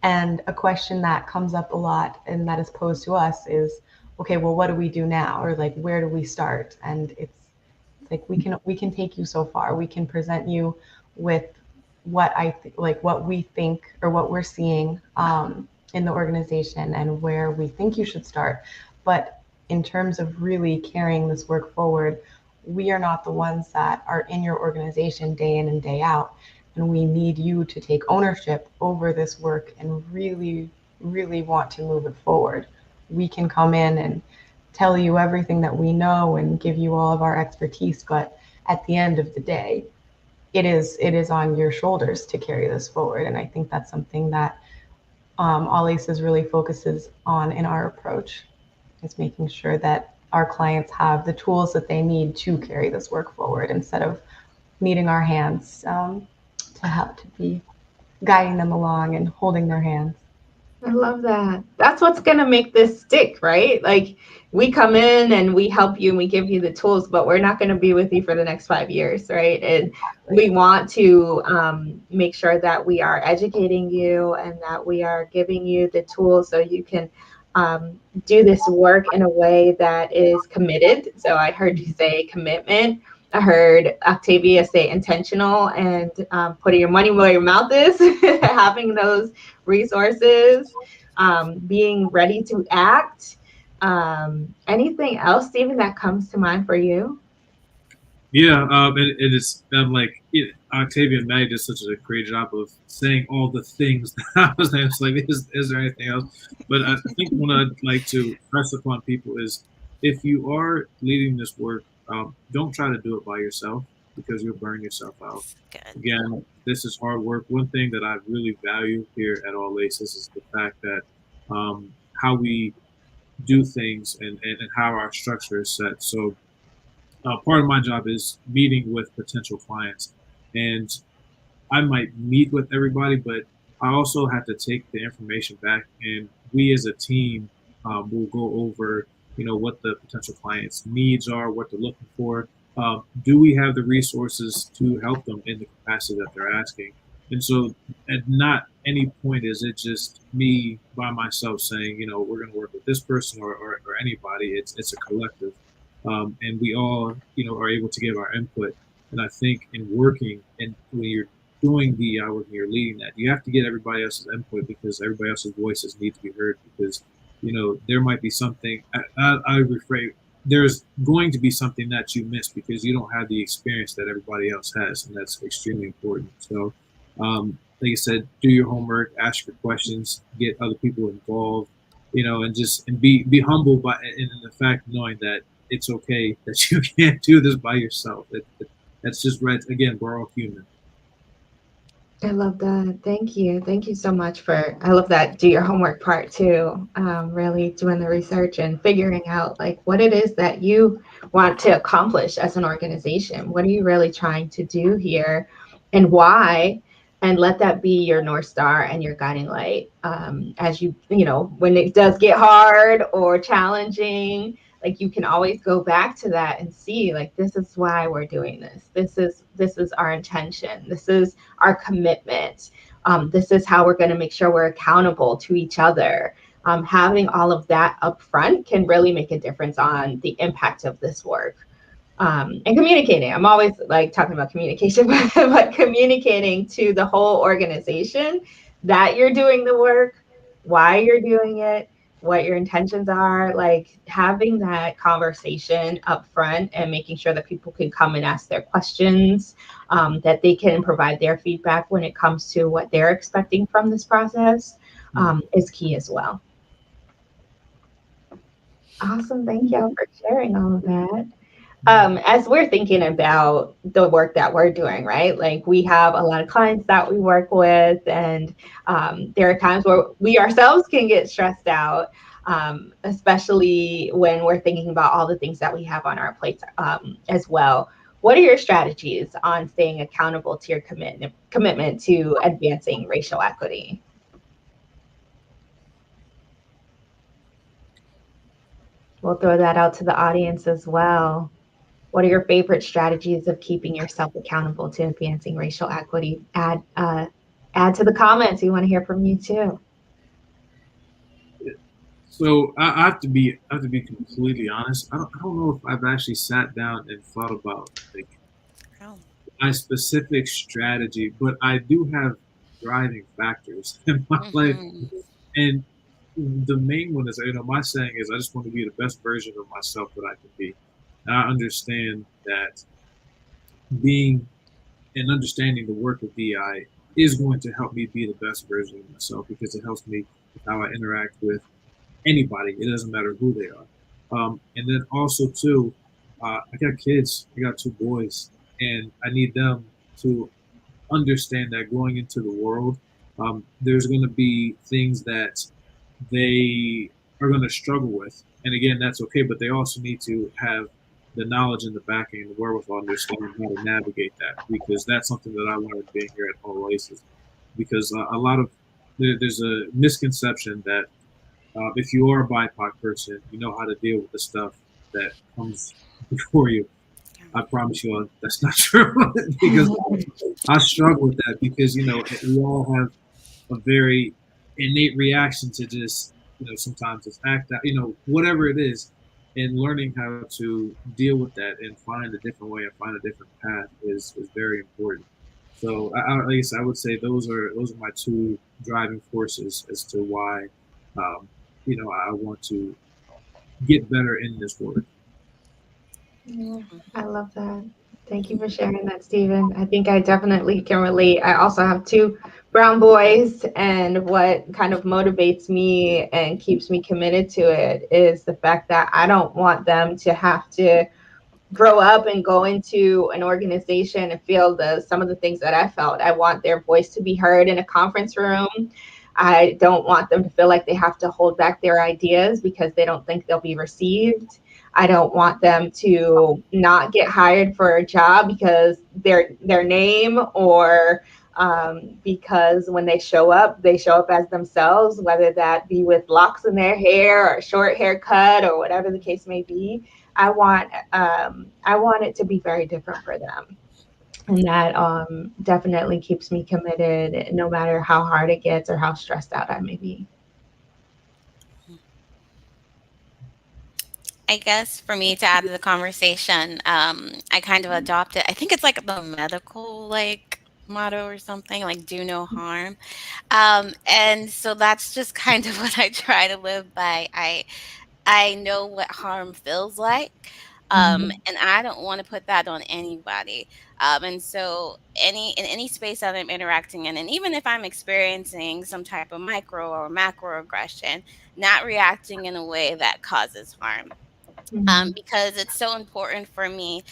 S2: And a question that comes up a lot and that is posed to us is, okay, well, what do we do now? Or like, where do we start? And it's like, we can take you so far. We can present you with what we think or what we're seeing in the organization and where we think you should start. But in terms of really carrying this work forward, we are not the ones that are in your organization day in and day out. And we need you to take ownership over this work and really, really want to move it forward. We can come in and tell you everything that we know and give you all of our expertise, but at the end of the day, it is on your shoulders to carry this forward. And I think that's something that All Aces really focuses on in our approach, is making sure that our clients have the tools that they need to carry this work forward instead of needing our hands to help to be guiding them along and holding their hands.
S1: I love that. That's what's going to make this stick, right? Like we come in and we help you and we give you the tools, but we're not going to be with you for the next 5 years, right? And we want to make sure that we are educating you and that we are giving you the tools so you can do this work in a way that is committed. So I heard you say commitment. I heard Atyia say intentional and putting your money where your mouth is, having those resources, being ready to act. Anything else, Stephen, that comes to mind for you?
S4: Yeah, it is. I'm like, Octavia and Maggie did such a great job of saying all the things that I was like, is there anything else? But I think what I'd like to press upon people is if you are leading this work, don't try to do it by yourself because you'll burn yourself out.
S3: Good.
S4: Again, this is hard work. One thing that I really value here at All Aces is the fact that how we do things and how our structure is set. So part of my job is meeting with potential clients, and I might meet with everybody, but I also have to take the information back, and we as a team will go over, what the potential clients' needs are, what they're looking for. Do we have the resources to help them in the capacity that they're asking? And so, at not any point is it just me by myself saying, we're going to work with this person or anybody. It's a collective, and we all, are able to give our input. And I think in working and when you're doing DEI work and you're leading that, you have to get everybody else's input because everybody else's voices need to be heard because, there might be something, I rephrase, there's going to be something that you miss because you don't have the experience that everybody else has. And that's extremely important. So, like I said, do your homework, ask your questions, get other people involved, and be humble by in the fact of knowing that it's okay that you can't do this by yourself. That's just right. Again, we're all human.
S1: I love that. Thank you. Thank you so much I love that do your homework part too. Really doing the research and figuring out like what it is that you want to accomplish as an organization. What are you really trying to do here and why? And let that be your North Star and your guiding light as when it does get hard or challenging, like you can always go back to that and see like this is why we're doing this. This is our intention. This is our commitment. This is how we're going to make sure we're accountable to each other. Having all of that up front can really make a difference on the impact of this work. And communicating. I'm always like talking about communication, but communicating to the whole organization that you're doing the work, why you're doing it, what your intentions are, like having that conversation up front and making sure that people can come and ask their questions, that they can provide their feedback when it comes to what they're expecting from this process is key as well. Awesome. Thank y'all for sharing all of that. As we're thinking about the work that we're doing, right? Like we have a lot of clients that we work with, and there are times where we ourselves can get stressed out, especially when we're thinking about all the things that we have on our plates as well. What are your strategies on staying accountable to your commitment to advancing racial equity? We'll throw that out to the audience as well. What are your favorite strategies of keeping yourself accountable to advancing racial equity? Add to the comments. We want to hear from you too.
S4: So I have to be completely honest. I don't know if I've actually sat down and thought about like a specific strategy, but I do have driving factors in my life,
S3: Hmm.
S4: and the main one is, my saying is, I just want to be the best version of myself that I can be. And I understand that being and understanding the work of DI is going to help me be the best version of myself because it helps me with how I interact with anybody. It doesn't matter who they are. And then also too, I got kids. I got two boys, and I need them to understand that going into the world, there's going to be things that they are going to struggle with. And again, that's okay, but they also need to have the knowledge and the backing and the wherewithal to understand how to navigate that, because that's something that I learned being here at All Races. Because a lot of there's a misconception that if you are a BIPOC person, you know how to deal with the stuff that comes before you. I promise you that's not true because I struggle with that because we all have a very innate reaction to just sometimes just act out, whatever it is, and learning how to deal with that and find a different way and find a different path is very important. So like I said, I would say those are my two driving forces as to why I want to get better in this work.
S1: Yeah, I love that. Thank you for sharing that, Stephen. I think I definitely can relate. I also have two brown boys, and what kind of motivates me and keeps me committed to it is the fact that I don't want them to have to grow up and go into an organization and feel some of the things that I felt. I want their voice to be heard in a conference room. I don't want them to feel like they have to hold back their ideas because they don't think they'll be received. I don't want them to not get hired for a job because their name or because when they show up as themselves, whether that be with locks in their hair or a short haircut or whatever the case may be. I want it to be very different for them, and that definitely keeps me committed, no matter how hard it gets or how stressed out I may be.
S3: I guess for me to add to the conversation, I kind of adopted. I think it's like the medical like motto or something, like "do no harm." And so that's just kind of what I try to live by. I know what harm feels like.
S1: Mhm.
S3: And I don't want to put that on anybody. And so in any space that I'm interacting in, and even if I'm experiencing some type of micro or macro aggression, not reacting in a way that causes harm,
S1: Mhm.
S3: because it's so important for me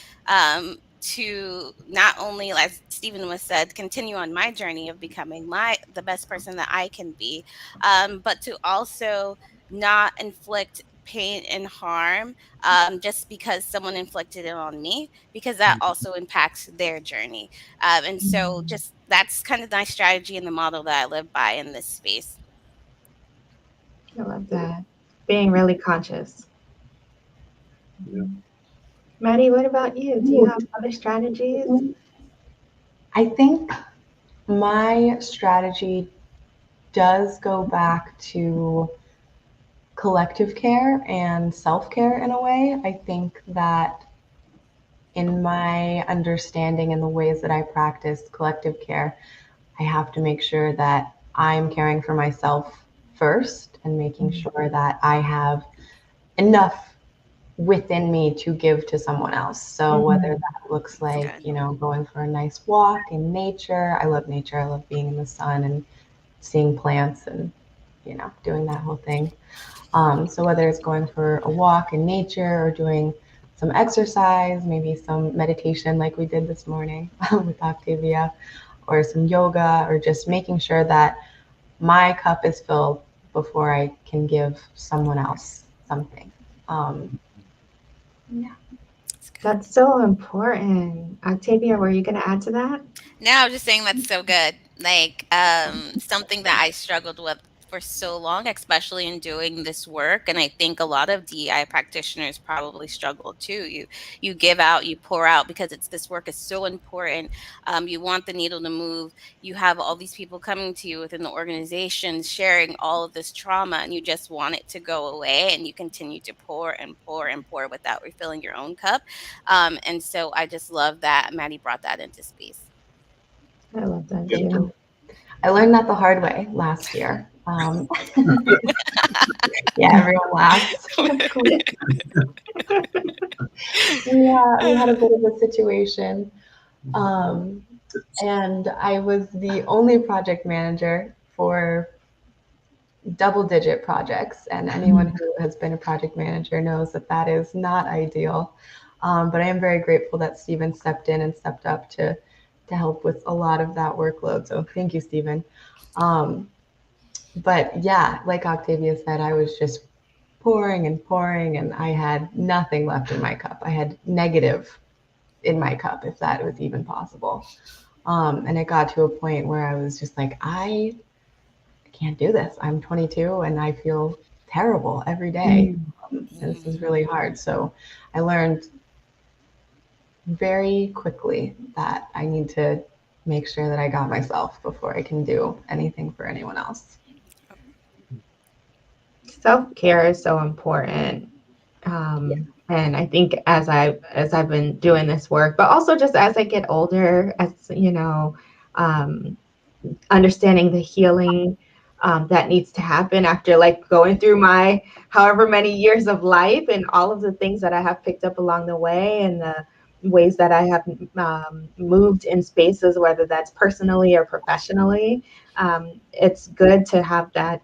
S3: to not only, as Stephen was said, continue on my journey of becoming the best person that I can be, but to also not inflict pain and harm just because someone inflicted it on me, because that also impacts their journey. And so
S1: Mhm.
S3: just that's kind of my strategy and the model that I live by in this space.
S1: I love that. Being really conscious.
S4: Yeah.
S1: Mhm. Maddie, what about you? Do you have other strategies?
S2: I think my strategy does go back to collective care and self care in a way. I think that in my understanding and the ways that I practice collective care, I have to make sure that I'm caring for myself first and making
S1: Mhm.
S2: sure that I have enough within me to give to someone else. So whether
S1: Mhm.
S2: that looks
S3: It's
S2: like,
S3: good.
S2: going for a nice walk in nature. I love nature. I love being in the sun and seeing plants and, doing that whole thing. So whether it's going for a walk in nature or doing some exercise, maybe some meditation like we did this morning with Octavia, or some yoga, or just making sure that my cup is filled before I can give someone else something. Um, yeah.
S3: It's good.
S1: That's so important. Octavia, were you going to add to that?
S3: No, I was just saying that's so good. Like something that I struggled with for so long, especially in doing this work. And I think a lot of DEI practitioners probably struggle too. You give out, you pour out because it's this work is so important. You want the needle to move. You have all these people coming to you within the organization, sharing all of this trauma, and you just want it to go away. And you continue to pour and pour and pour without refilling your own cup. And so I just love that Maddie brought that into space.
S1: I love that
S4: Yeah.
S1: too.
S2: I learned that the hard way last year. Yeah, everyone laughs. We had a bit of a situation, um, and I was the only project manager for double-digit projects. And anyone who has been a project manager knows that that is not ideal. But I am very grateful that Stephen stepped in and stepped up to help with a lot of that workload. So thank you, Stephen. But yeah, like Octavia said, I was just pouring and pouring, and I had nothing left in my cup. I had negative in my cup, if that was even possible. And it got to a point where I was just like, I can't do this. I'm 22 and I feel terrible every day. And this is really hard. So I learned very quickly that I need to make sure that I got myself before I can do anything for anyone else.
S1: Self-care is so important. And I think as I've been doing this work, but also just as I get older, as understanding the healing that needs to happen after like going through my however many years of life and all of the things that I have picked up along the way and the ways that I have moved in spaces, whether that's personally or professionally. It's good to have that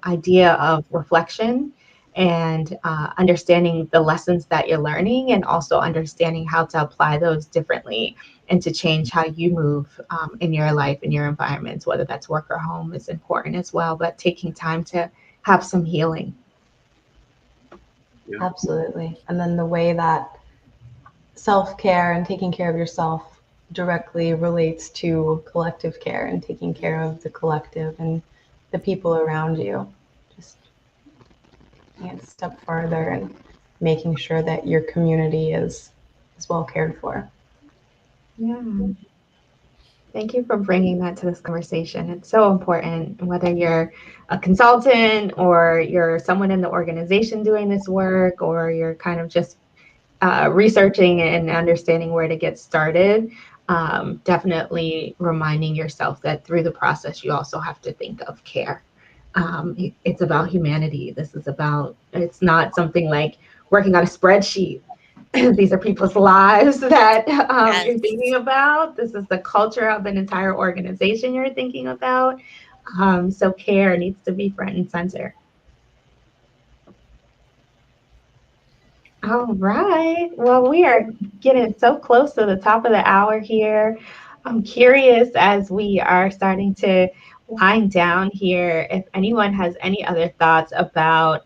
S1: idea of reflection and understanding the lessons that you're learning and also understanding how to apply those differently and to change how you move in your life, in your environments, whether that's work or home is important as well, but taking time to have some healing.
S4: Yeah.
S2: Absolutely. And then the way that self-care and taking care of yourself directly relates to collective care and taking care of the collective and the people around you. Just taking it a step further and making sure that your community is well cared for.
S1: Yeah. Thank you for bringing that to this conversation. It's so important, whether you're a consultant or you're someone in the organization doing this work, or you're kind of just researching and understanding where to get started. Definitely reminding yourself that through the process, you also have to think of care. It's about humanity. It's not something like working on a spreadsheet. These are people's lives that
S3: Yes.
S1: you're thinking about. This is the culture of an entire organization you're thinking about. So care needs to be front and center. All right. Well, we are getting so close to the top of the hour here. I'm curious as we are starting to wind down here, if anyone has any other thoughts about,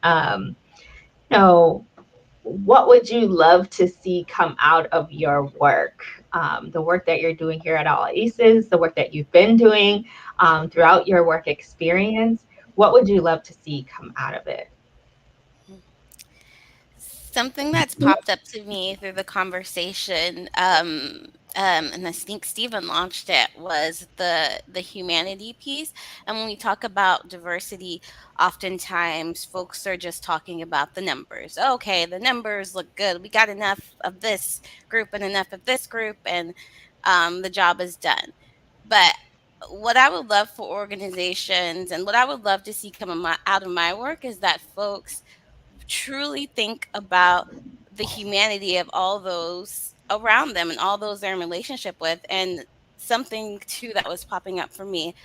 S1: what would you love to see come out of your work? The work that you're doing here at All Aces, the work that you've been doing throughout your work experience. What would you love to see come out of it?
S3: Something that's popped up to me through the conversation, and I think Stephen launched it, was the humanity piece. And when we talk about diversity, oftentimes folks are just talking about the numbers. Okay, the numbers look good. We got enough of this group and enough of this group, and the job is done. But what I would love for organizations and what I would love to see come out of my work is that folks truly think about the humanity of all those around them and all those they're in relationship with. And something too that was popping up for me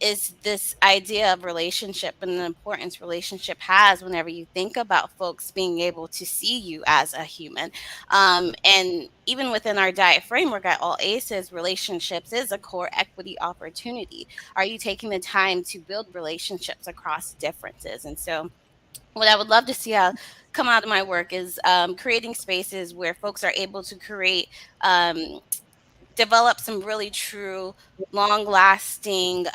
S3: is this idea of relationship and the importance relationship has whenever you think about folks being able to see you as a human. And even within our diet framework at All Aces, relationships is a core equity opportunity. Are you taking the time to build relationships across differences? And so what I would love to see come out of my work is creating spaces where folks are able to create um, develop some really true, long lasting,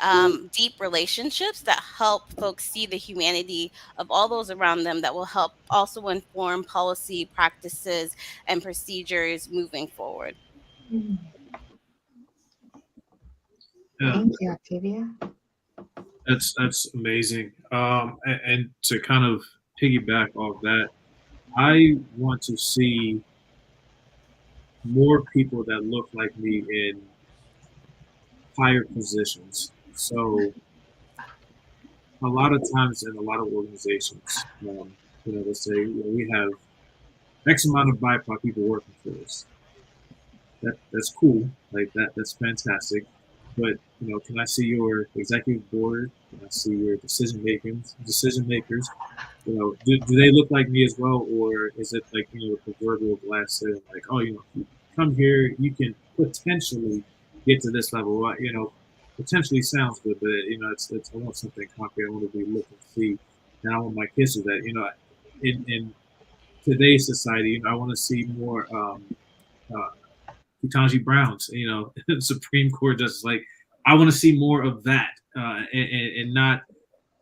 S3: deep relationships that help folks see the humanity of all those around them, that will help also inform policy practices and procedures moving forward.
S4: Yeah,
S1: Thank you, Atyia.
S4: that's amazing. And to kind of piggyback off that, I want to see more people that look like me in higher positions. So a lot of times in a lot of organizations, let's say we have X amount of BIPOC people working for us. That's cool. Like that's fantastic. But can I see your executive board? Can I see your decision makers? Do they look like me as well, or is it like the proverbial glass ceiling? Like, oh, if you come here, you can potentially get to this level. Well, potentially sounds good, but it's I want something concrete. I want to be looking to see, and I want my kids to that. In today's society, I want to see more. Uh, Ketanji Brown's, Supreme Court justice. Like, I want to see more of that, and not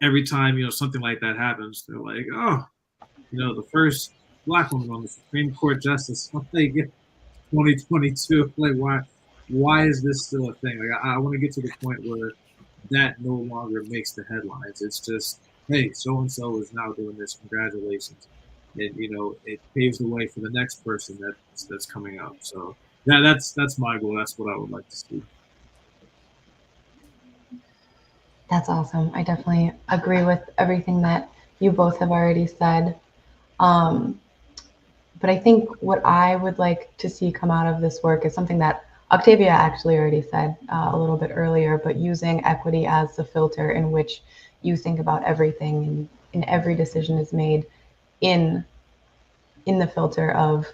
S4: every time something like that happens, they're like, oh, the first black woman on the Supreme Court justice, like 2022. Like, why is this still a thing? Like, I want to get to the point where that no longer makes the headlines. It's just, hey, so and so is now doing this. Congratulations, and it paves the way for the next person that's coming up. So that's my goal. That's what I would like to see.
S2: That's awesome. I definitely agree with everything that you both have already said. Um, but I think what I would like to see come out of this work is something that Octavia actually already said a little bit earlier, but using equity as the filter in which you think about everything and every decision is made in the filter of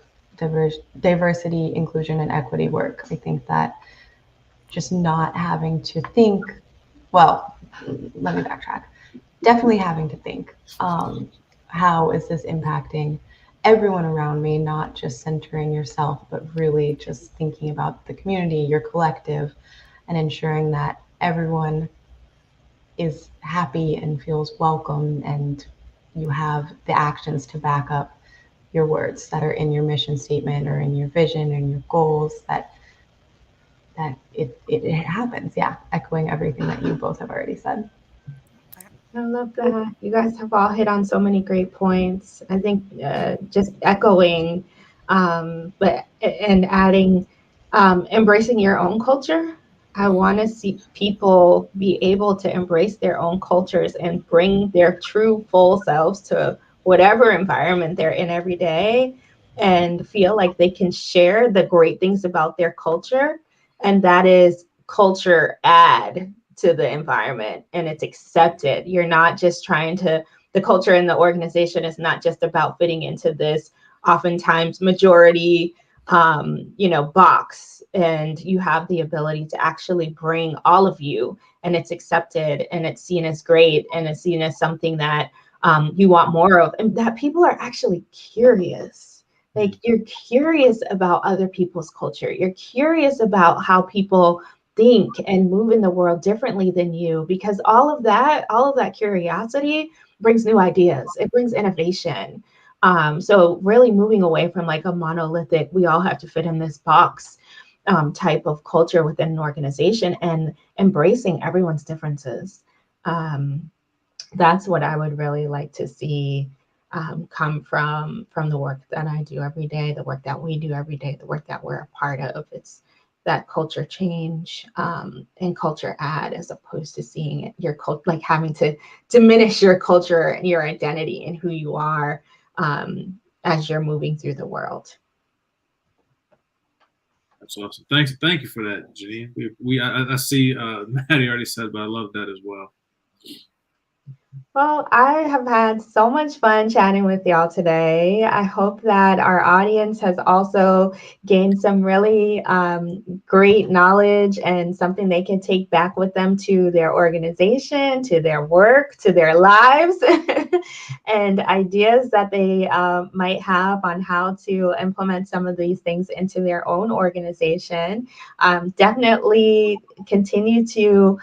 S2: diversity, inclusion, and equity work. I think that just not having to think, well, let me backtrack. Definitely having to think, how is this impacting everyone around me, not just centering yourself, but really just thinking about the community, your collective, and ensuring that everyone is happy and feels welcome, and you have the actions to back up your words that are in your mission statement or in your vision and your goals, that it happens. Yeah, echoing everything that you both have already said.
S1: I love that. You guys have all hit on so many great points. I think just echoing, but and adding, embracing your own culture. I want to see people be able to embrace their own cultures and bring their true full selves to whatever environment they're in every day, and feel like they can share the great things about their culture, and that is culture add to the environment, and it's accepted. You're not just trying to, the culture in the organization is not just about fitting into this oftentimes majority box, and you have the ability to actually bring all of you, and it's accepted, and it's seen as great, and it's seen as something that you want more of, and that people are actually curious. Like, you're curious about other people's culture, you're curious about how people think and move in the world differently than you, because all of that curiosity brings new ideas, it brings innovation. So really moving away from like a monolithic, we all have to fit in this box type of culture within an organization, and embracing everyone's differences. That's what I would really like to see come from the work that I do every day, the work that we do every day, the work that we're a part of. It's that culture change and culture add, as opposed to seeing it, your like having to diminish your culture and your identity and who you are as you're moving through the world.
S4: That's awesome. Thank you for that, Janine. I see Maddie already said, but I love that as well.
S1: Well, I have had so much fun chatting with y'all today. I hope that our audience has also gained some really great knowledge and something they can take back with them to their organization, to their work, to their lives, and ideas that they might have on how to implement some of these things into their own organization. Definitely continue to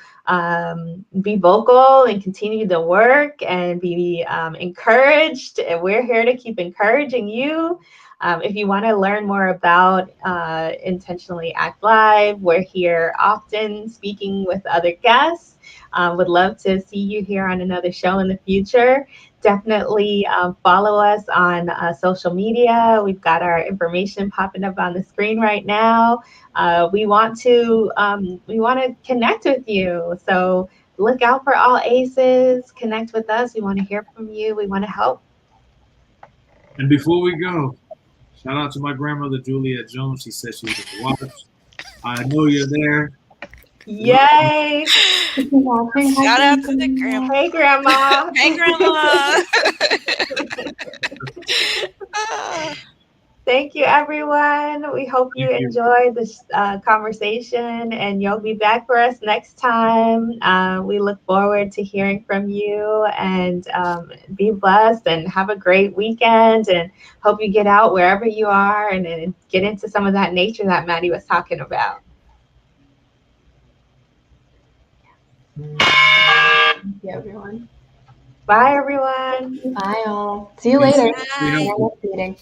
S1: be vocal and continue to work and be encouraged. And we're here to keep encouraging you. If you want to learn more about Intentionally Act Live, we're here often speaking with other guests. Would love to see you here on another show in the future. Definitely follow us on social media. We've got our information popping up on the screen right now. We want to connect with you. So look out for all aces. Connect with us. We want to hear from you. We want to help.
S4: And before we go, shout out to my grandmother Juliet Jones. She said she was going to watch. I know you're there.
S1: Yay!
S3: Shout out to the grandma.
S1: Hey, Grandma.
S3: Hey, grandma. Ah.
S1: Thank you, everyone. We hope you
S4: Thank you.
S1: enjoyed this conversation and you'll be back for us next time. We look forward to hearing from you and be blessed and have a great weekend and hope you get out wherever you are and get into some of that nature that Maddie was talking about.
S2: Thank you, everyone.
S1: Bye, everyone.
S2: Bye, all. See you later.
S3: Bye.
S2: Next meeting.